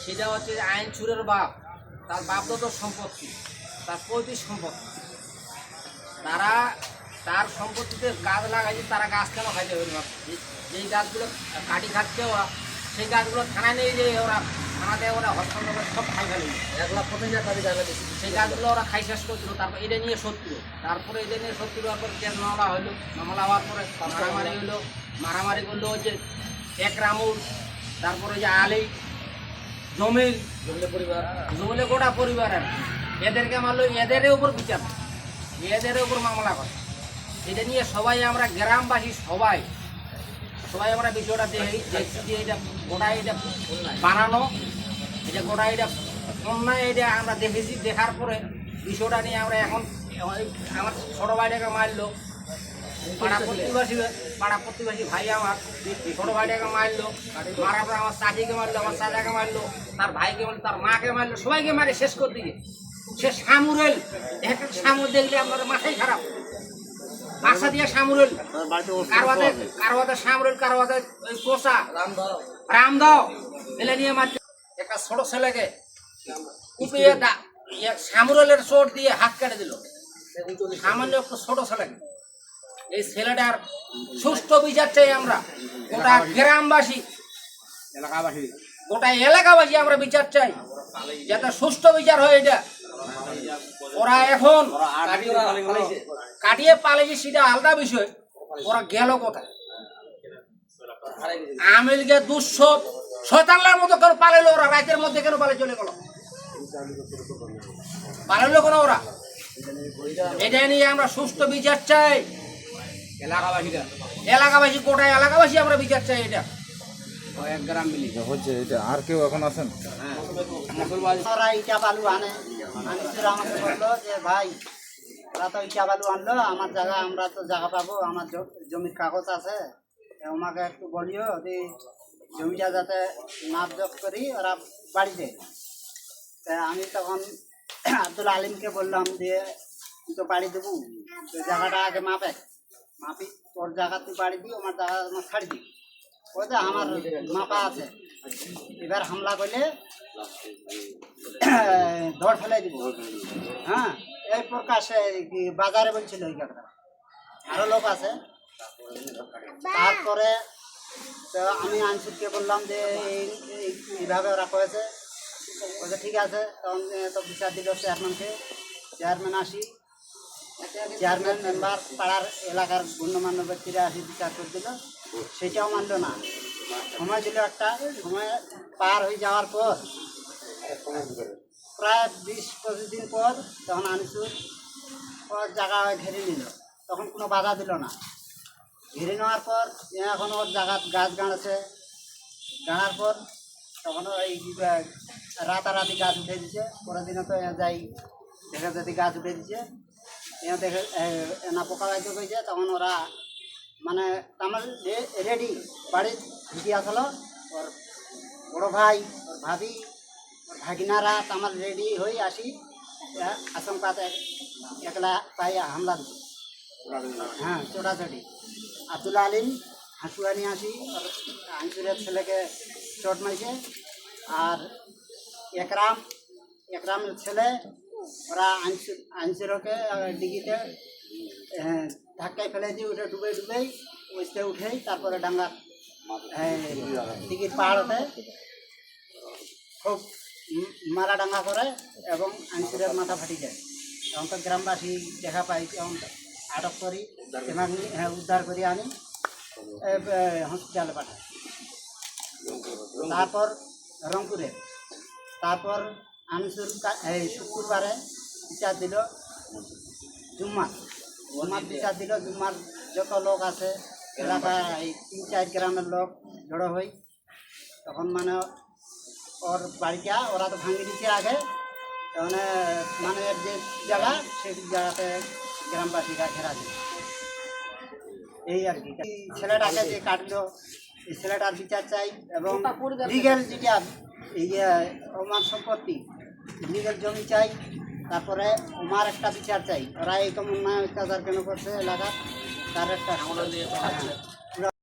সেটা হচ্ছে যে আইন চুরের বাপ, তার বাপদত্ত সম্পত্তি, তার পৈতৃক সম্পত্তি। তারা তার সম্পত্তিতে গাছ লাগাইছে, তারা গাছ কেন খাইতে হবে? যেই গাছগুলো কাটি খাচ্ছে ওরা, সেই গাছগুলো থানায় নিয়ে যেয়ে ওরা থানাতে ওরা হস্তান্তর করে সব খাই ফেলে 1,50,000 টাকা জায়গা দিচ্ছে। সেই গাছগুলো ওরা খাই শেষ করছিল। তারপর এটা নিয়ে শত্রু, তারপরে এটা নিয়ে শত্রু হওয়ার পর কেস মামলা হইলো। মামলা হওয়ার পরে মারামারি হইলো। মারামারি করলো ওই যে একরামুল, তারপরে যে আলী, জমিল, জমিলে গোটা পরিবার আর এদেরকে মারলো। এদের উপর বিচার, এদের উপর মামলা করে। এটা নিয়ে সবাই আমরা গ্রামবাসী সবাই আমরা বিষয়টা দেখছি যে এটা গোটা এটা বানানো, এটা গোটা এটা অন্যায়, এটা আমরা দেখেছি। দেখার পরে বিষয়টা নিয়ে আমরা এখন আমার ছোটো ভাইটাকে মারলো, পাড়া প্রতিবাসী ভাই আমার ছোটো ভাইটাকে মারলো, মারার পরে আমার চাচিকে মারলো, আমার চাচাকে মারলো, তার ভাইকে মারলো, তার মাকে মারলো, সবাইকে মারে শেষ করে দিয়ে। সে সামুরেল, এক সামুর দেখলে আপনাদের মাথায় খারাপ। বাসা দিয়ে সামুরেল, কারোয়াতে সামুরেল, কারোয়াতে ওই পোষা রামদাও এলে নিয়ে মারছে। একটা ছোট ছেলেকে কুপিয়ে সামুরেলের চোট দিয়ে হাত কেটে দিল, সামান্য একটা ছোট ছেলেকে। এই ছেলেটার সুষ্ঠু বিচার চাই আমরা, গোটা গ্রামবাসী, গোটা এলাকাবাসী আমরা বিচার চাই, যাতে সুষ্ঠু বিচার হয়। এটা ওরা এখন কাটিয়ে পালিয়েছে সেটা আলাদা বিষয়, ওরা গেল কোথায়? আমিলকে 200 শয়তানলার মতো কেন পালাইলো? ওরা রাতের মধ্যে কেন পালিয়ে চলে গেল? পালাইলো কেন ওরা? এটা নিয়ে আমরা সুষ্ঠু বিচার চাই। এলাকাবাসী গোটা এলাকাবাসী আমরা বিচার চাই। এটা এক গ্রাম মিলি হচ্ছে এটা। আর কেউ এখন আছেন? ওরা ইটা বালু আনে, আনিসুর আমাকে বললো যে ভাই ওরা তো ইটা বালু আনলো আমার জায়গা, আমরা তো জায়গা পাবো, আমার জমির কাগজ আছে, আমাকে একটু বলিও যে জমিটা যাতে নাপ জপ করি ওরা বাড়িতে। আমি তখন আব্দুল আলিমকে বললাম যে তুই তো বাড়ি দেবো, তো জায়গাটা আগে মাপি, তোর জায়গা তুই বাড়ি দিই, আমার জায়গা আমার ছাড়ি দিই, ওই তো আমার মাপা আছে। এবার হামলা করলে ধর ফেলাই দিব। হ্যাঁ, এই প্রকাশে বাজারে বলছিল ওই কাকড়া, আরো লোক আছে। তারপরে তো আমি আনসুরকে বললাম যে এইভাবে ওরা কয়েছে, বলছে ঠিক আছে। তখন তো বিচার দিল চেয়ারম্যানকে, চেয়ারম্যান আসি, চেয়ারম্যান মেম্বার পাড়ার এলাকার গণ্যমান্য ব্যক্তিরা আসি বিচার করে দিল, সেটাও মানল না। সময় দিল একটা, সময় পার হয়ে যাওয়ার পর প্রায় 20-25 দিন পর তখন আনিসুর জায়গা ঘিরে নিল, তখন কোনো বাধা দিল না। ঘিরে নেওয়ার পর এখন ওর জায়গা গাছ গাঁড়ছে, গাঁড়ার পর তখন এই রাতারাতি গাছ উঠে দিচ্ছে। পরের দিনে তো যাই দেখে যদি গাছ উঠে দিচ্ছে, দেখে না পোকা বাইতে হয়েছে। তখন ওরা মানে আমার রেডি বাড়ি ঢুকে আসলো, ওর বড়ো ভাই, ওর ভাবি, ওর ভাগিনারা আমার রেডি হয়ে আসি আশঙ্কাতে একলা পাই হামলা দিচ্ছে। হ্যাঁ, ছোটাছুটি। আব্দুল আলিম হাসুয়া নিয়ে আসি, আনসুরের ছেলেকে চোট মাইছে। আর একরামের ছেলে, ওরা আনসুরকে ডিগিতে ধাক্কায় ফেলে দিয়ে উঠে ডুবেই ওইতে উঠেই তারপরে ডাঙ্গার দিঘির পাহাড়তে খুব মারা ডাঙ্গা করে এবং আনসুরের মাথা ফাটি যায়। তখন তো গ্রামবাসী দেখা পাই, তখন আটক করি, উদ্ধার করি আনি হসপিটালে পাঠাই। তারপর রংপুরে, তারপর আনসুর শুক্রবারে বিচার দিল, জুম্মার বিচার দিল। জুম্মার যত লোক আছে এলাকায়, এই 3-4 গ্রামের লোক জড়ো হই, তখন মানে ওর বাড়িটা ওরা তো ভাঙিয়ে দিচ্ছে আগে, তখন মানে যে জায়গা সেই জায়গাতে গ্রামবাসীরা ঘেরা দিল। এই আর কি। ছেলেটাকে যে কাটলো, এই ছেলেটার বিচার চাই এবং লিগেল যেটা এই আমার সম্পত্তি, লিগেল জমি চাই। তারপরে আমার একটা বিচার চাই, ওরা এই কেমন অত্যাচার কেন করছে এলাকার, তার একটা